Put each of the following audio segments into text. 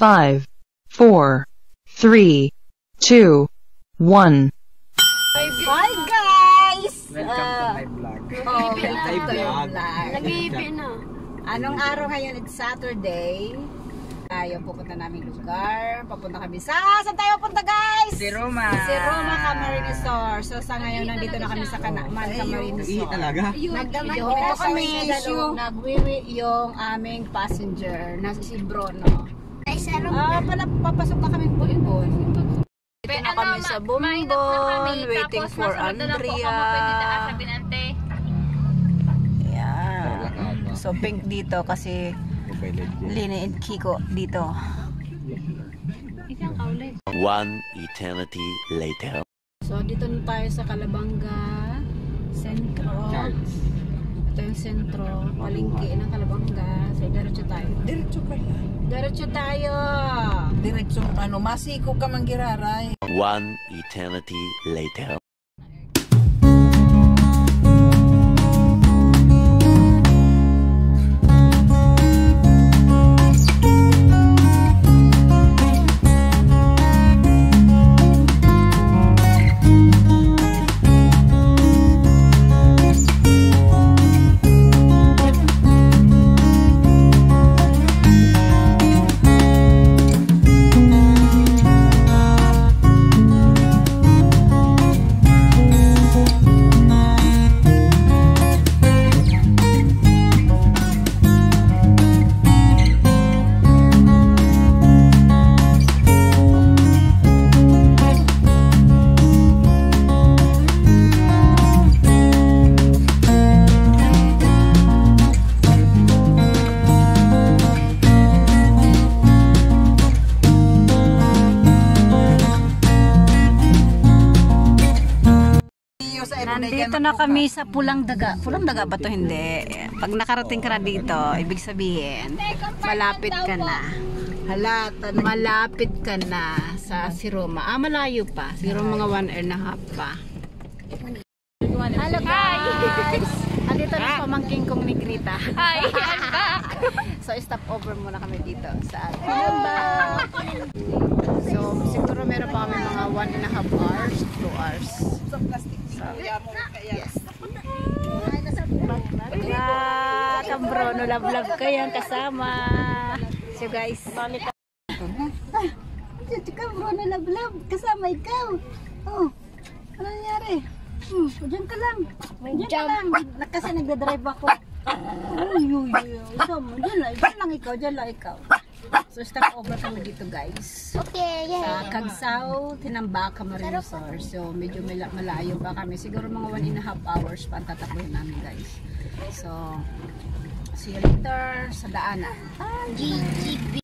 5, 4, 3, 2, 1. Hi guys! Welcome to my vlog. Welcome to your vlog. Nag-iipin na. Anong araw ngayon? It's Saturday. Tayo pupunta namin lugar. Papunta kami sa... Saan tayo pupunta guys? Si Roma. Si Roma Camarines Resort. So sa ngayon nandito na kami sa Kanaman Camarines Resort. Talaga? Nagdito kami nagwiwi yung aming passenger na si Bruno. Papasok na kami Bonbon. Dito na kami sa Bonbon, waiting for Andrea. Yeah. So pink dito kasi Lini and Kiko dito. One eternity later. So dito na tayo sa Calabanga Sentro. Ito yung sentro, palengke ng Calabanga. So diretso tayo. Diretso ka yan. Diretso tayo. Diretso, masiko ka manggiraray. One eternity later. Nandito na kami sa Pulang Daga. Pulang Daga ba to? Hindi. Pag nakarating ka na dito, ibig sabihin, malapit ka na. Malapit ka na sa si Roma. Malayo pa. Siguro mga 1.5 pa. Hello guys! Andito na pamangking kong ni Grita. Hi, I'm back. So stop over muna kami dito sa Calamba. So siguro meron pa kami mga 1.5 hours, 2 hours. Yes. Bruno, love ko yan kasama. So guys, Bruno, love kasama ikaw. Oh, ano nangyari? Diyan ka lang. Diyan ka lang. Kasi nagdadrive ako. Diyan lang ikaw. So stop over kami dito guys. Okay, Sa Kagsaw, Tinambak, Camarines Resort. So medyo malayo pa kami. Siguro mga 1.5 hours pa ang tatakbuhin namin guys. So see you later sa daanan. GGB.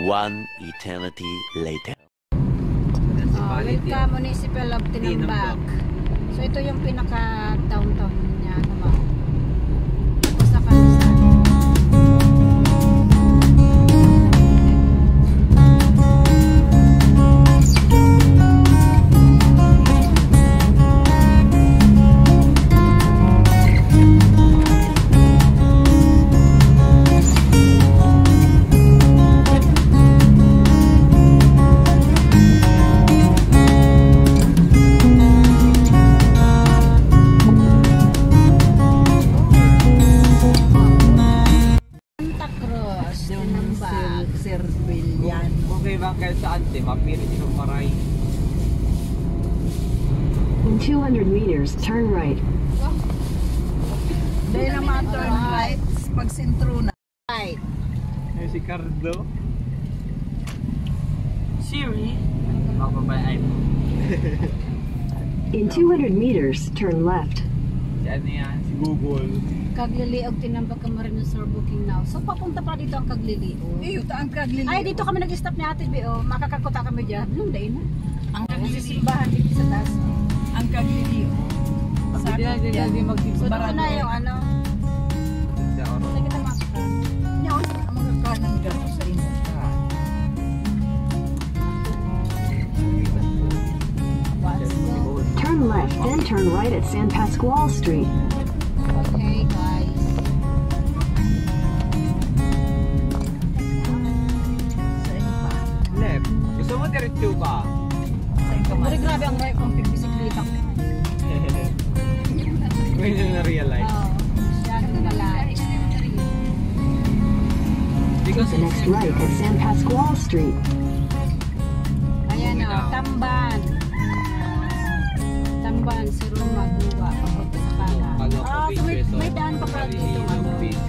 One eternity later. Welcome Municipal of Tinambak. So ito yung pinaka downtown niya naman. Tapos sa kanisa. Okay ba kayo sa ante? Mapirit yung maray. In 200 meters, turn right. Dahil naman turn right, pag sentro na. Right. Ay, si Cardo. Siri? Ako ba iPhone? In 200 meters, turn left. Si ano yan? Si Google. Kagliliog Tinambak ka Marino Sir booking now. So papunta pa dito ang Kagliliog. Iyo, taang kaglili. Ay dito kami nag-stop ni Ate B.O. Makakakuta kami dyan. Nung day na. Ang Kasi kaglili. simbahan dito sa taas. Ang kaglili. Hindi na So doon na yung ano. Sa oras. Sige kita makaka. Nyaw, ang mga kanan gato sa imo. Turn left, then turn right at San Pasqual Street. Okay guys. Sa imo pa. Left. Gusto mo diretso ba? Sa imo ka Pero grabe ang right kong bisikleta ko. Ngayon yung na-realize. Oo. Masyadong malayo. Take the next right at San Pasqual Street. Ayan o, Tamban. Tamban, si Roma, Buwa, papunta sa kanan. Ah, so may daan pa pala dito. Ano. Ayan, dito.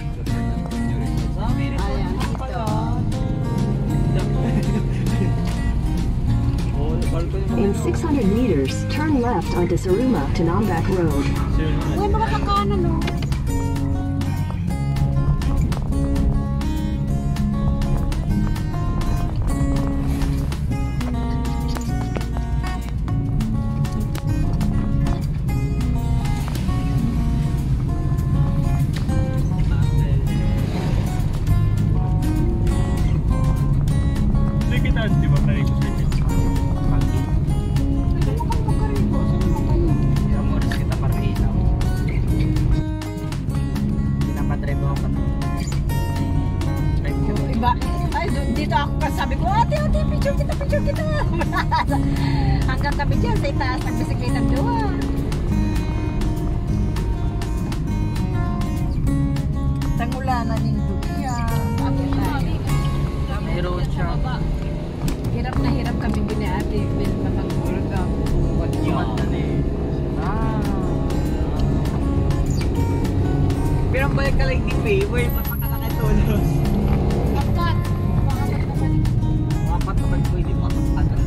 In 600 meters, turn left onto Saruma to Nambak Road. Uy, mga kakanan o. Hindi kita, di ba tayo ko sa inyo? Amoris kita para ilaw. Pinapadrive ako pa. Iba, ay, dito ako kasabi ko, ate, picture kita. Hanggang kami dyan sa itaas, nagbisikleta doon. Tangulanan ng duya. Meron siya. Hirap na hirap kami gini ate, Will, mamagurga. Pero ang balik ka lang ni Faber, ba't makakakatulos? Kapat! Mapat naman po, hindi makakakatulos.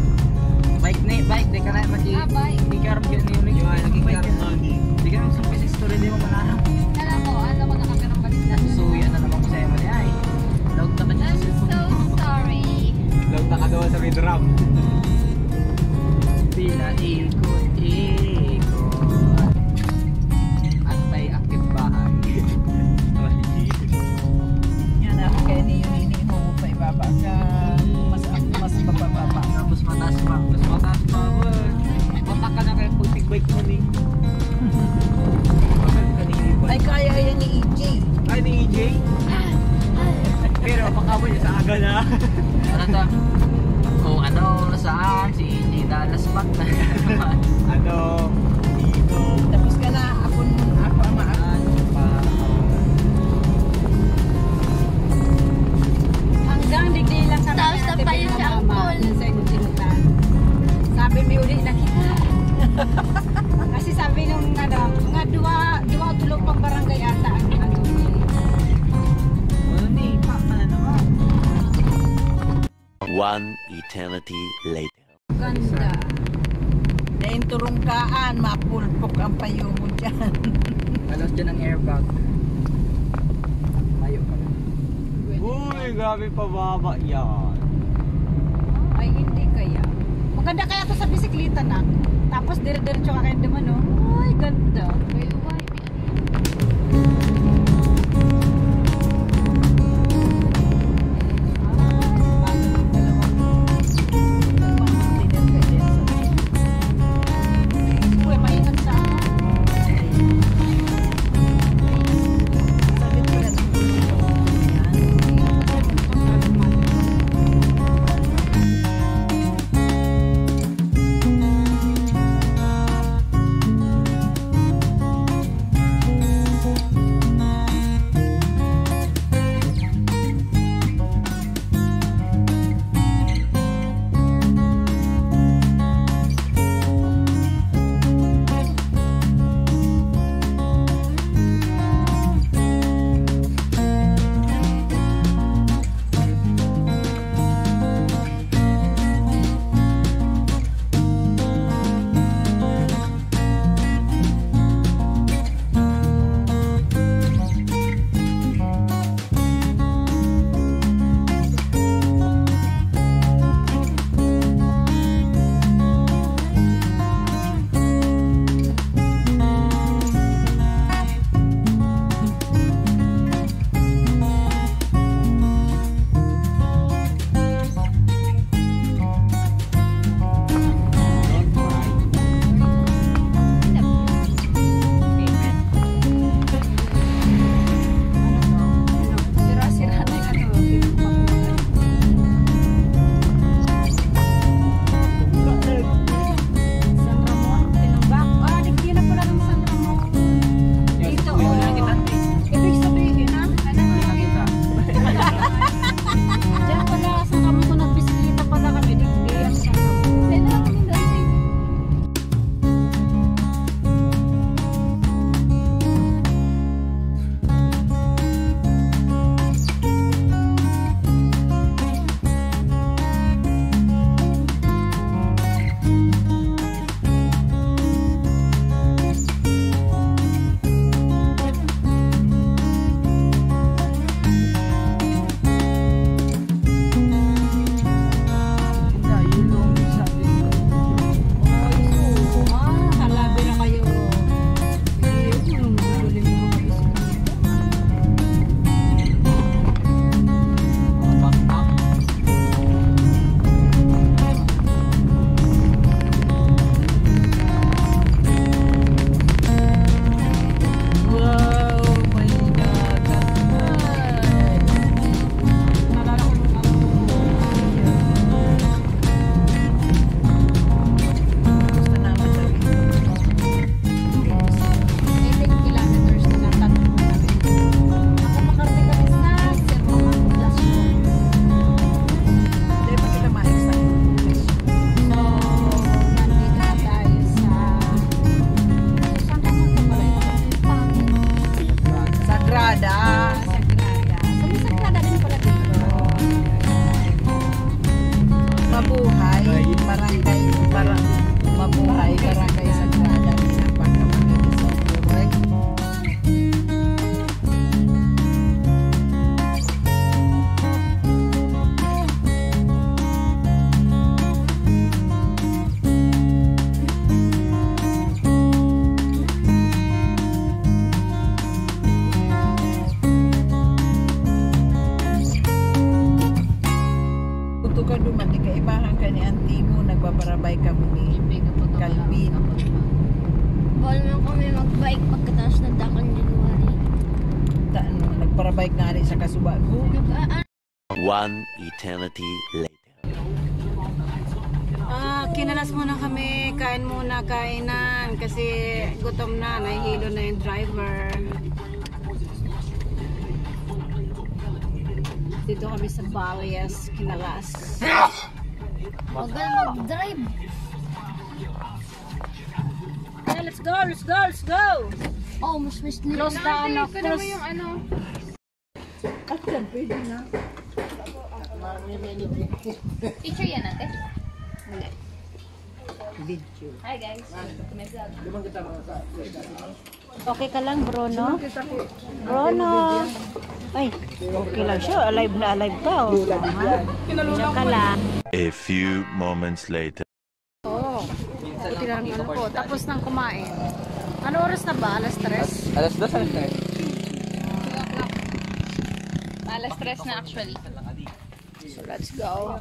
Bike, di ka na mati. Bike. Di ka rin yun yung naging bike. Di ka rin sa physics story, di mo manarap. Kala ko, ano mo nakakaroon balik na. So, yan na naman ko sa'yo mo niya eh. Load na ka niya. I'm so sorry. Load na ka doon sa may drum. Pinaikot. Antay-akit bahay. Yan ako kaya niyo mo pa ibaba ka. Mas mababa. Tapos mataas pa. Mata ka na kayo pag bike mo ni. Ay, kaya yan ni EJ. Ay, ni EJ? Pero makabay niya sa aga na. Ano to? Kung ano, saan, si EJ nalaspak na. Ano? Dito. Tapos ka na, ako ang maan. Hanggang digdi lang kami. Tapos ate, na pa yun si pinamama. Uncle. Yun sa ikot sinutan. Sabi may uli na kita. Kasi sabi nung ano, mga dua tulog pang barangay ata ang ano. Ano ni? Papa na naman. One eternity later. Ganda. Dahil turungkaan, mapulpok ang payo mo dyan. Alas dyan ang airbag. Mayo ka na. Uy, grabe pababa yan. Ay, hindi kaya. Maganda kaya to sa bisikleta na. Tapos dire-diretso ka kayo naman, no? Ay, ganda. nagbabarabay kami ni Calvin. Bawal naman kami mag-bike pagkatapos ng Dakon January. Nagbarabay nga rin sa Kasubago. One eternity later. Kinalas muna kami, kain muna, kainan kasi gutom na, nahihilo na yung driver. Dito kami sa Balias, kinalas. Huwag ka mag-drive. Yeah, let's go, let's go, let's go! Oh, mas Close the ano, close. Pwede na. Picture yan natin. Video. Hi guys. Okay ka lang, Bruno? Bruno! Ay, okay lang siya. Alive na alive ka. Oh. Diyan ka lang. A few moments later. Oo. Buti lang ano ko. Tapos nang kumain. Ano oras na ba? Alas 3? Alas 2, alas 3. Alas 3 na actually. So let's go.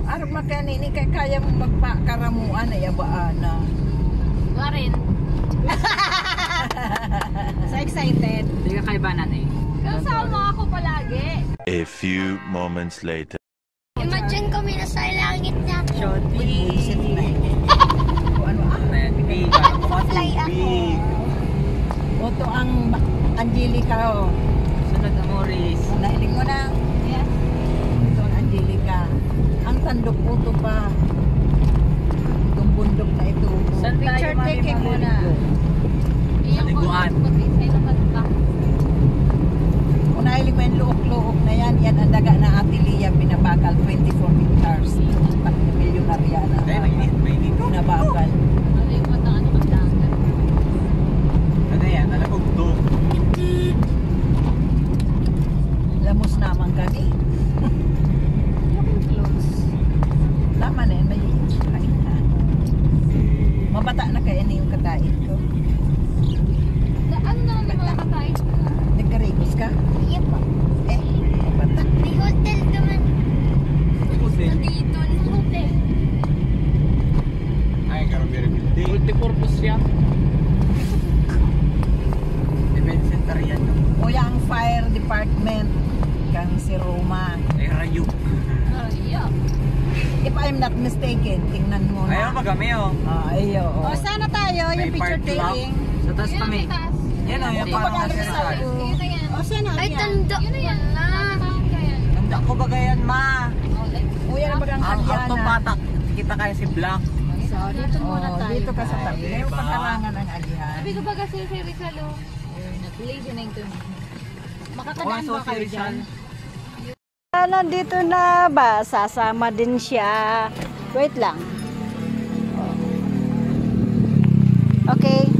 Arap makani ni kaya mong magpakaramuan ay abaan na. Warin. So excited. Hindi ka kaibanan eh. Kasama ako palagi. A few moments later. Imagine kami nasa langit na. Buisit na. Ano Fly ako. Oto ang Angelica o. Sunod na Morris. Nahiling mo na. Yes. Ito ang Angelica. Ang tandok puto pa. Itong bundok na ito. Picture taking muna. Paliguan. Kung nahiling mo yung luok-luok na yan, yan ang daga na Atilia binabakal 24 hectares. Pag milyonarya na. Mainit. Binabakal. Ano yan? Alagog to. Lamos naman kami. Tama na yun, may kain. Mabata na kaya na yung katain ko. Ano na ang mga kakain? Nagkarigos ka? Iya pa. Eh, mabata. May hotel naman. Nandito ang hotel. Ay, karabiri building. Multipurpose yan. Event center yan. O yung fire department kang si Roma. Ay, rayo. Yeah. If I'm not mistaken, tingnan mo Ayaw na. magami oh. Ayo. O sana tayo May yung picture park lang. taking. Sa taas kami. Yan o, yung parang Pagkakalo nasa sa Rizal. O sana Ay, yan. tanda. Yun na yan na. Handa ko ba gayan, ma? O yan ang bagang Ang kalyana. autopatak. Kita kaya si Black. So dito muna Oh, tayo. dito ka sa tabi. May Diba? pagkarangan ng agyan. Sabi ko ba kasi si Rizalo? Lazy na ito. Oh, Makakadaan so ba si kayo Rizal. dyan? Nandito na ba? Sasama din siya. Wait lang. Okay.